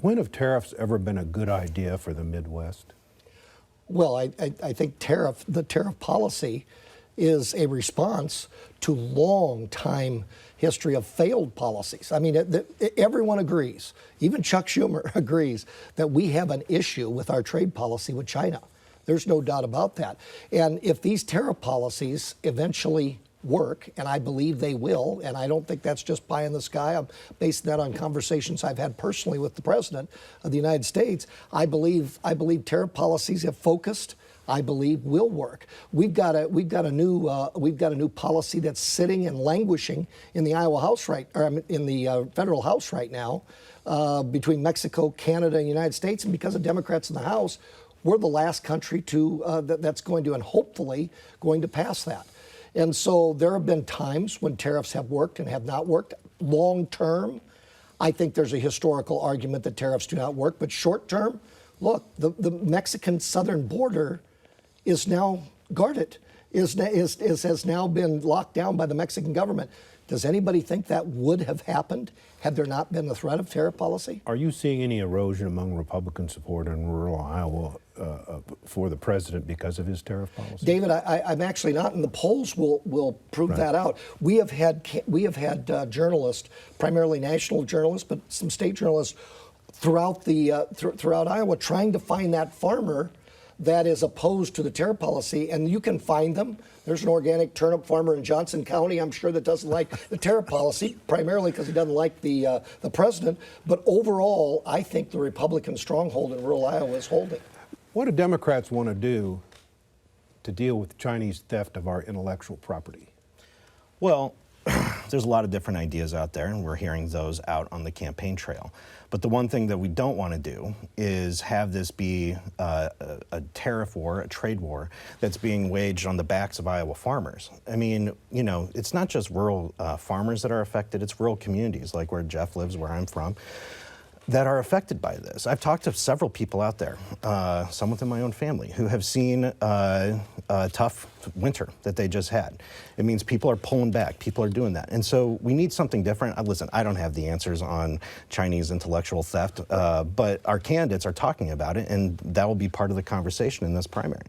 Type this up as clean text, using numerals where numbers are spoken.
When have tariffs ever been a good idea for the Midwest? Well, I think the tariff policy is a response to long time history of failed policies. I mean, everyone agrees, even Chuck Schumer agrees, that we have an issue with our trade policy with China. There's no doubt about that. And if these tariff policies eventually work, and I believe they will, and I don't think that's just pie in the sky. I'm basing that on conversations I've had personally with the President of the United States. I believe tariff policies, if focused, I believe will work. We've got a new policy that's sitting and languishing in the Iowa House in the federal House right now, between Mexico, Canada, and the United States, and because of Democrats in the House, we're the last country that's going to, and hopefully going to pass that. And so there have been times when tariffs have worked and have not worked. Long term, I think there's a historical argument that tariffs do not work. But short term, look, the Mexican southern border is now guarded, has now been locked down by the Mexican government. Does anybody think that would have happened had there not been the threat of tariff policy? Are you seeing any erosion among Republican support in rural Iowa for the president because of his tariff policy? David, I'm actually not, and the polls will prove that out. We have had journalists, primarily national journalists, but some state journalists throughout Iowa, trying to find that farmer that is opposed to the tariff policy, and you can find them. There's an organic turnip farmer in Johnson County, I'm sure, that doesn't like the tariff policy, primarily because he doesn't like the president. But overall, I think the Republican stronghold in rural Iowa is holding. What do Democrats want to do to deal with Chinese theft of our intellectual property? Well, there's a lot of different ideas out there, and we're hearing those out on the campaign trail. But the one thing that we don't want to do is have this be a tariff war, a trade war that's being waged on the backs of Iowa farmers. I mean, you know, it's not just rural farmers that are affected, it's rural communities like where Jeff lives, where I'm from, that are affected by this. I've talked to several people out there, some within my own family, who have seen a tough winter that they just had. It means people are pulling back, people are doing that. And so we need something different. Listen, I don't have the answers on Chinese intellectual theft, but our candidates are talking about it, and that will be part of the conversation in this primary.